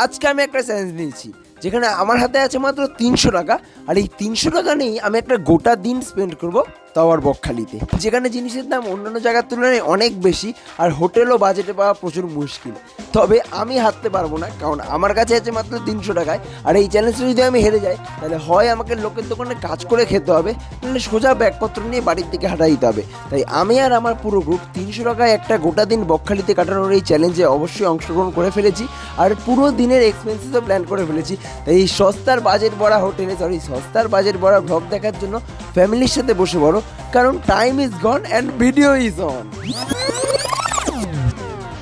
আজকে আমি একটা চ্যালেঞ্জ নিয়েছি, যেখানে আমার হাতে আছে মাত্র 300 টাকা। আর এই 300 টাকা নিয়েই আমি একটা গোটা দিন স্পেন্ড করব, তাও আর বকখালিতে, যেখানে জিনিসের দাম অন্যান্য জায়গার তুলনায় অনেক বেশি আর হোটেলও বাজেটে পাওয়া প্রচুর মুশকিল। তবে আমি হারতে পারবো না, কারণ আমার কাছে আছে মাত্র 300 টাকায়। আর এই চ্যালেঞ্জটা যদি আমি হেরে যাই, তাহলে হয় আমাকে লোকের দোকানে কাজ করে খেতে হবে, নাহলে সোজা ব্যাগপত্র নিয়ে বাড়ির থেকে হাঁটা দিতে হবে। তাই আমি আর আমার পুরো গ্রুপ 300 টাকায় একটা গোটা দিন বকখালিতে কাটানোর এই চ্যালেঞ্জে অবশ্যই অংশগ্রহণ করে ফেলেছি। আর পুরো দিনের এক্সপেন্সেসও প্ল্যান করে ফেলেছি। তাই এই সস্তার বাজেট ভরা হোটেলে, সস্তার বাজেট ভরা ব্লগ দেখার জন্য ফ্যামিলির সাথে বসে পড়ো, কারণ time is gone and video is on.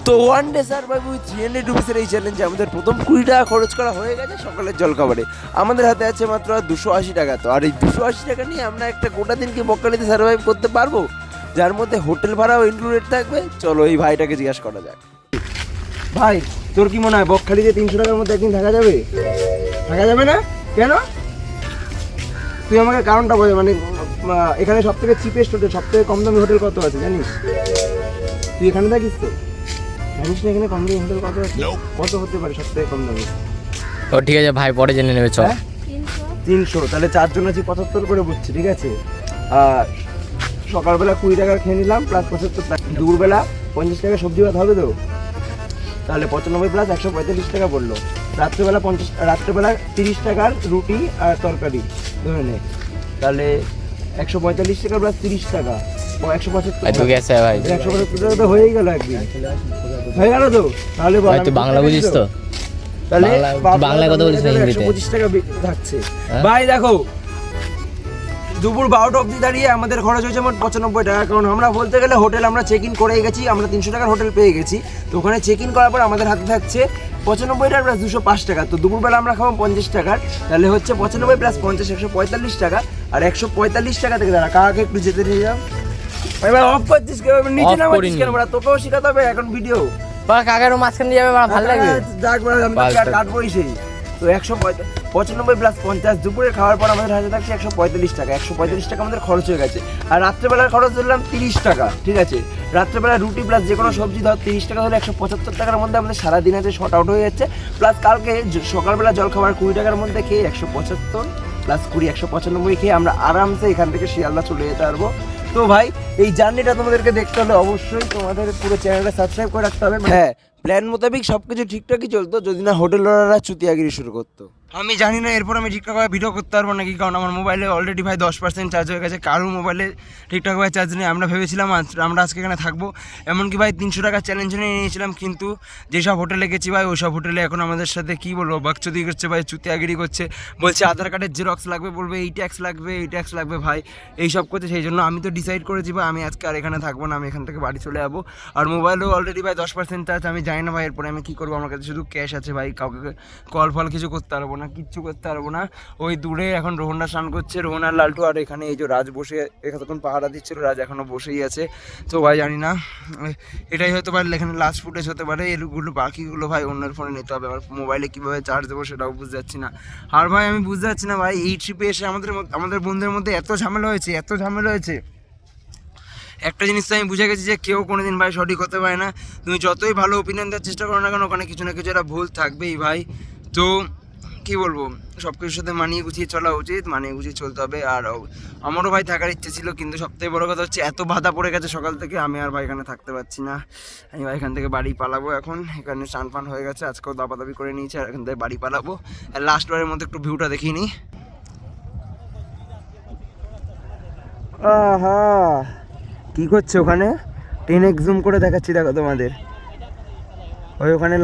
তো ওয়ান ডে সার্ভাইভ উইথ 300 রুপিসের এই চ্যালেঞ্জে আমাদের প্রথম 20 টাকা খরচ করা হয়ে গেছে সকালের জলখাবারে। আমাদের হাতে আছে মাত্র 280 টাকা। তো আর এই 280 টাকা নিয়ে আমরা একটা গোটা দিনকে বকখালিতে সার্ভাইভ করতে পারবো, যার মধ্যে হোটেল ভাড়াও ইনক্লুডেড থাকবে। চলো এই ভাইটাকে জিজ্ঞাসা করা যাক। ভাই, তোর কি মনে হয় বকখালিতে 300 টাকার মধ্যে একদিন থাকা যাবে? থাকা যাবে না কেন? তুই আমাকে কারণটা বল। মানে এখানে সব থেকে চিপেস্ট হোটেল, সব থেকে কম দামি হোটেল কত আছে জানিস? তুই এখানে থাকিস তো, জানিস না এখানে কম দামি হোটেল কত আছে? কত হতে পারে সব থেকে কম দামি? ও ঠিক আছে ভাই, পরে জেনে নেবে। চল 300, তাহলে 4 জন আছি 75 করে বুঝছি, ঠিক আছে। আর সকালবেলা 20 টাকা খেয়ে নিলাম প্লাস 75 টাকা, দুপুরবেলা 50 টাকা সবজি ভাত হবে তো, তাহলে 95 প্লাস 145 টাকা পড়লো। রাত্রেবেলা 30 টাকার রুটি আর তরকারি ধরে নে, তাহলে 145 টাকা প্লাস 30 টাকা, 175 ভাই। 175 টাকা তো হয়েই গেল একদিন, হয়ে গেল তো। তাহলে ভাই তুই বাংলা বুঝিস তো? তাহলে বাংলায় কথা বলিস না হিন্দিতে? 125 টাকা থাকছে। ভাই দেখো, দুপুর 12টা অবধি দাঁড়িয়ে আমাদের খরচ হয়েছে মোট 95 টাকা। কারণ আমরা বলতে গেলে হোটেল আমরা চেক ইন করেই গেছি, আমরা 300 টাকার হোটেল পেয়ে গেছি। তো ওখানে চেক ইন করার পর আমাদের হাতে থাকছে 95 টাকা প্লাস 205 টাকা। তো দুপুরবেলা আমরা খাবো 50 টাকার, তাহলে হচ্ছে 95 প্লাস 50 145 টাকা। আর 145 টাকা থেকে দাঁড়া কাকে একটু যেতে নিয়ে যাও। এবার অফ করছিস কেন? নিচে নামাচ্ছিস কেন? তোকেও শেখাতে হবে এখন ভিডিও। কাকারও মাঝখানে যাবে, ভালো লাগবে। যাক বলে আমি কাটবোই সেই। তো 195 প্লাস 50 দুপুরে খাওয়ার পর আমাদের হাতে থাকছে 145 টাকা। 145 টাকা আমাদের খরচ হয়ে গেছে। আর রাত্রেবেলার খরচ ধরলাম 30 টাকা, ঠিক আছে। রাত্রেবেলা রুটি প্লাস যে কোনো সবজি ধর 30 টাকা হলে 175 টাকার মধ্যে আমাদের সারাদিন আছে শর্ট আউট হয়ে যাচ্ছে। প্লাস কালকে সকালবেলা জলখাবার 20 টাকার মধ্যে খেয়ে 175 প্লাস 20 195 খেয়ে আমরা আরামসে এখান থেকে শিয়ালদা চলে যেতে পারবো। তো ভাই, এই জার্নিটা তোমাদেরকে দেখতে হলে অবশ্যই তোমাদের পুরো চ্যানেলটা সাবস্ক্রাইব করে রাখতে হবে। হ্যাঁ, প্ল্যান মোতাবেক সব কিছু ঠিকঠাকই চলতো, যদি না হোটেলওয়ালারা চুতিয়াগিরি শুরু করতো। আমি জানি না এরপর আমি ঠিকঠাকভাবে ভিডিও করতে পারবো নাকি, কারণ আমার মোবাইলে অলরেডি ভাই 10% চার্জ হয়ে গেছে। কারোর মোবাইলে ঠিকঠাকভাবে চার্জ নেই। আমরা ভেবেছিলাম আমরা আজকে এখানে থাকবো, এমনকি ভাই 300 টাকা চ্যালেঞ্জ নিয়ে নিয়েছিলাম। কিন্তু যেসব হোটেলে গেছি ভাই, ওই সব হোটেলে এখন আমাদের সাথে কী বলবো, বাকচুদি করছে ভাই, চুতিয়াগিরি করছে। বলছে আধার কার্ডের জেরক্স লাগবে, বলবে এই ট্যাক্স লাগবে ভাই, এইসব করছে। সেই জন্য আমি তো ডিসাইড করেছি ভাই, আমি আজকে আর এখানে থাকবো না, আমি এখান থেকে বাড়ি চলে যাবো। আর মোবাইলেও অলরেডি ভাই 10% চার্জ। আমি জানি না ভাই এরপরে আমি কী করবো, আমার কাছে শুধু ক্যাশ আছে ভাই, কাউকে কল ফল কিছু করতে পারবো না, কিচ্ছু করতে পারবো না। ওই দূরে এখন রোহনরা স্নান করছে, রোহনার লালটু, আর এখানে এই যে রাজ বসে এতক্ষণ পাহারা দিচ্ছিল, রাজ এখনও বসেই আছে। তো ভাই জানি না, এটাই হতে পারে এখানে লাস্ট ফুটেজ হতে পারে। এগুলো বাকিগুলো ভাই অন্যের ফোনে নিতে হবে। আমার মোবাইলে কীভাবে চার্জ দেবো সেটাও বুঝতে যাচ্ছি না। আর ভাই আমি বুঝতে পারছি না ভাই, এই ট্রিপে এসে আমাদের বন্ধুদের মধ্যে এত ঝামেলা হয়েছে। একটা জিনিস তো আমি বুঝে গেছি যে কেউ কোনোদিন ভাই সঠিক হতে পারে না। তুমি যতই ভালো ওপিনিয়ন দেওয়ার চেষ্টা করো না কেন, ওখানে কিছু না কিছু একটা ভুল থাকবেই ভাই। তো কী বলবো, সব কিছুর সাথে মানিয়ে গুছিয়ে চলা উচিত, মানিয়ে গুছিয়ে চলতে হবে। আর আমারও ভাই থাকার ইচ্ছে ছিল, কিন্তু সবথেকে বড় কথা হচ্ছে এত বাধা পড়ে গেছে সকাল থেকে, আমি আর ভাই এখানে থাকতে পারছি না। আমি ভাই এখান থেকে বাড়ি পালাবো এখন। এখানে স্নান ফান হয়ে গেছে, আজকেও দাবাদাবি করে নিয়েছি, আর এখান থেকে বাড়ি পালাবো। আর লাস্টবারের মধ্যে একটু ভিউটা দেখিয়ে নিই। আহা, কী করছে ওখানে? 10x জুম করে দেখাচ্ছি, দেখো তোমাদের। ওই ওখানে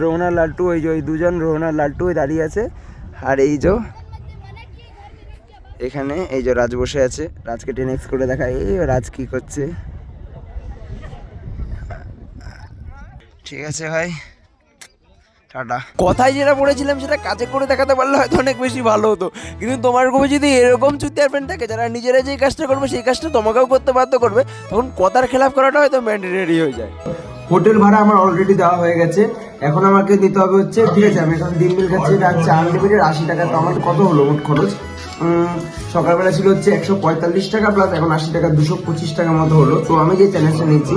রোহনার লালটু, ওই যে ওই দুজন রোহনার লালটু ওই দাঁড়িয়ে আছে। আর এই যে এখানে এই যে রাজ বসে আছে, রাজকে 10x করে দেখা। এই রাজ কি করছে? ঠিক আছে ভাই, টাটা। কথায় যেটা বলেছিলাম সেটা কাজে করে দেখাতে পারলে হয়তো অনেক বেশি ভালো হতো। কিন্তু তোমার গ্রুপে যদি এরকম চুতিয়ার ফ্রেন্ড থাকে, যারা নিজেরা যেই কাজটা করবে সেই কাজটা তোমাকেও করতে বাধ্য করবে, তখন কথার খেলাপ করাটা হয়তো ম্যান্ডেটরি হয়ে যায়। হোটেল ভাড়া আমার অলরেডি দেওয়া হয়ে গেছে, এখন আমাকে দিতে হবে হচ্ছে, ঠিক আছে আমি এখন দিন বিল খাচ্ছি, এটা হচ্ছে আনলিমিটেড 80 টাকা। তো আমার কত হলো মোট খরচ? সকালবেলা ছিল হচ্ছে 145 টাকা প্লাস এখন 80 টাকা 225 টাকা মতো হলো। তো আমি যে চ্যালেঞ্জটা নিয়েছি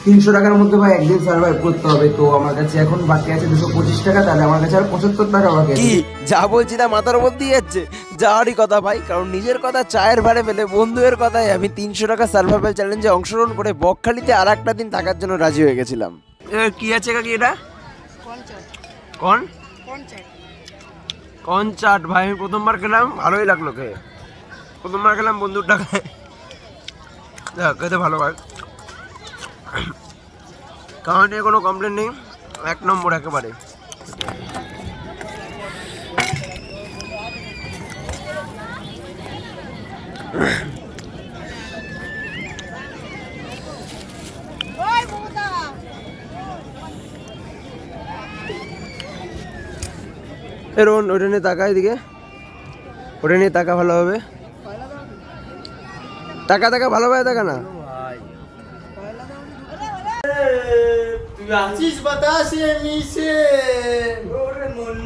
300 টাকার মধ্যে ভাই একদিন সার্ভাইভ করতে হবে। তো আমার কাছে এখন বাকি আছে 225 টাকা, তাহলে আমার কাছে আর 75 টাকা বাকি আছে। কি যা বলছি তা মাথার উপর দিয়ে যাচ্ছে, যাওয়ারই কথা ভাই, কারণ নিজের কথা চায়ের ভাড়ে ফেলে বন্ধুদের কথায় আমি 300 টাকা সার্ভাইভাল চ্যালেঞ্জে অংশগ্রহণ করে বকখালিতে আর একটা দিন থাকার জন্য রাজি হয়ে গেছিলাম। কি আছে কাকি এটা? কন চাট ভাই, আমি প্রথমবার খেলাম, ভালোই লাগলো খেয়ে। প্রথমবার খেলাম বন্ধুর টাকায়, খেতে ভালো ভাই, খাওয়া নিয়ে কোনো কমপ্লেন নেই, 1 নম্বর একেবারে। রোহন ওটা নিয়ে তাকা, এদিকে ওটা নিয়ে তাকা ভালোভাবে, টাকা টাকা ভালোভাবে টাকা না। তুই আছিস বাতাসে মিশে ওরে মন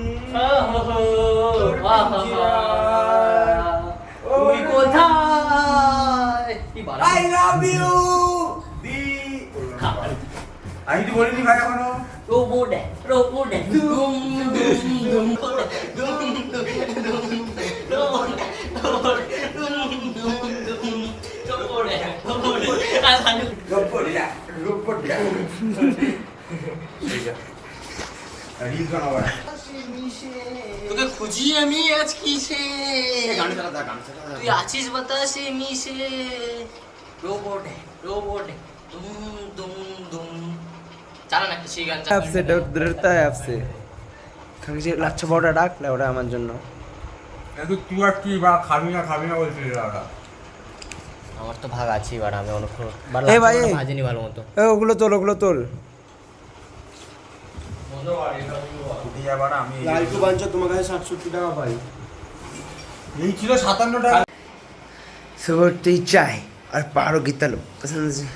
তুই কোথায়? আই লাভ ইউ দি আমি তো বলিনি ভাই এখনো। রোবটে দুম দুম দুম তোকে খুঁজি আমি আজ কিসে, তুই আছিস বাতাসে মিশে রোবটে দুম দুম দুম। চালা না একটা সেই গান অ্যাপসে ডরতা है आपसे খালি লাচ্ছা বড়টা ডাকলে ওটা আমার জন্য। তুই আর কি বা খাবি না বলছিস ওরা। আমার তো ভাগ আছে, এবার আমি অনেকক্ষণ এ ভাই, ভাজিনি ভালো মতো। ওগুলো তোল লালটু বাঞ্চা তোমার কাছে 67 টাকা পাই, এই ছিল 57 টাকা। सुबह चाय और पहाड़ों की तलब पसंद से।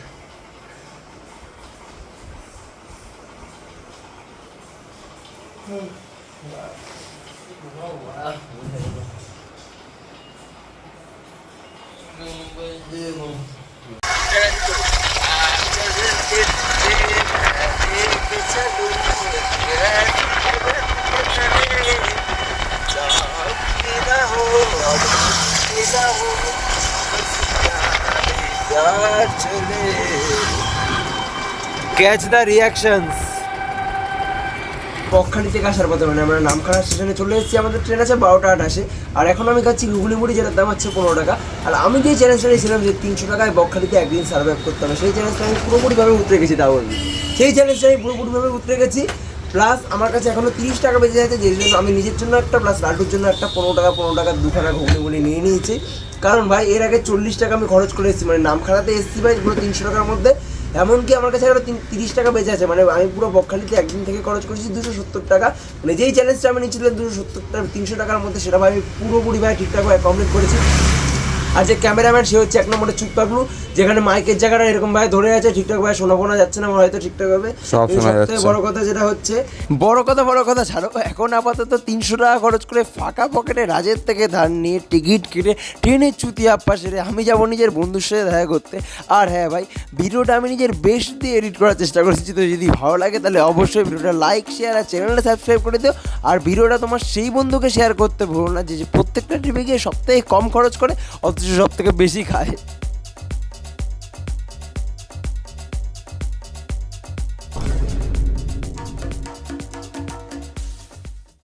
Catch the reactions. বকখালি থেকে আসার পথে মানে আমরা নামখানা স্টেশনে চলে এসেছি, আমাদের ট্রেন আছে 12:28, আর এখন আমি খাচ্ছি ঘুগনি মুড়ি, যেটার দাম হচ্ছে 15 টাকা। আর আমি যে চ্যালেঞ্জটা নিয়েছিলাম যে 300 টাকায় বকখালিতে একদিন সার্ভাইভ করতে হবে, সেই চ্যালেঞ্জটা আমি পুরোপুরিভাবে উতরে গেছি। তাও সেই চ্যালেঞ্জটা আমি পুরোপুরিভাবে উতরে গেছি, প্লাস আমার কাছে এখনও 30 টাকা বেঁচে যাচ্ছে, যে জন্য আমি নিজের জন্য একটা প্লাস লাড্ডুর জন্য একটা 15 টাকা দুখানা ঘুগনি মুড়ি নিয়ে নিয়েছি। কারণ ভাই এর আগে 40 টাকা আমি খরচ করে এসেছি, মানে নামখানাতে এসেছি ভাই পুরো 300 টাকার মধ্যে, এমনকি আমার কাছে আরও 30 টাকা বেঁচে আছে। মানে আমি পুরো বকখালিতে একদিন থেকে খরচ করেছি 270 টাকা। মানে যেই চ্যালেঞ্জটা আমি নিয়েছিলাম 270 টাকা 300 টাকার মধ্যে, সেটা ভাই আমি পুরোপুরি ভাই ঠিকঠাকভাবে কমপ্লিট করেছি। আর যে ক্যামেরাম্যান সে হচ্ছে 1 নম্বরে চুপ পাগলু, যেখানে মাইকের জায়গাটা এরকম ভাবে ধরে আছে, ঠিকঠাকভাবে শোনা যাচ্ছে না আমার হয়তো ঠিকঠাকভাবে। সবথেকে বড় কথা যেটা হচ্ছে, বড় কথা ছাড়ো, এখন আপাতত 300 টাকা খরচ করে ফাঁকা পকেটে রাজের থেকে ধার নিয়ে টিকিট কেটে ট্রেনের চুতি আপ্পা সেরে আমি যাবো নিজের বন্ধুর সাথে দেখা করতে। আর হ্যাঁ ভাই, ভিডিওটা আমি নিজের বেস্ট দিয়ে এডিট করার চেষ্টা করেছি, তো যদি ভালো লাগে তাহলে অবশ্যই ভিডিওটা লাইক শেয়ার আর চ্যানেলটা সাবস্ক্রাইব করে দিও। আর ভিডিওটা তোমার সেই বন্ধুকে শেয়ার করতে ভুলো না যে প্রত্যেকটা ট্রিপে গিয়ে সবথেকে কম খরচ করে অথচ সব থেকে বেশি খায়।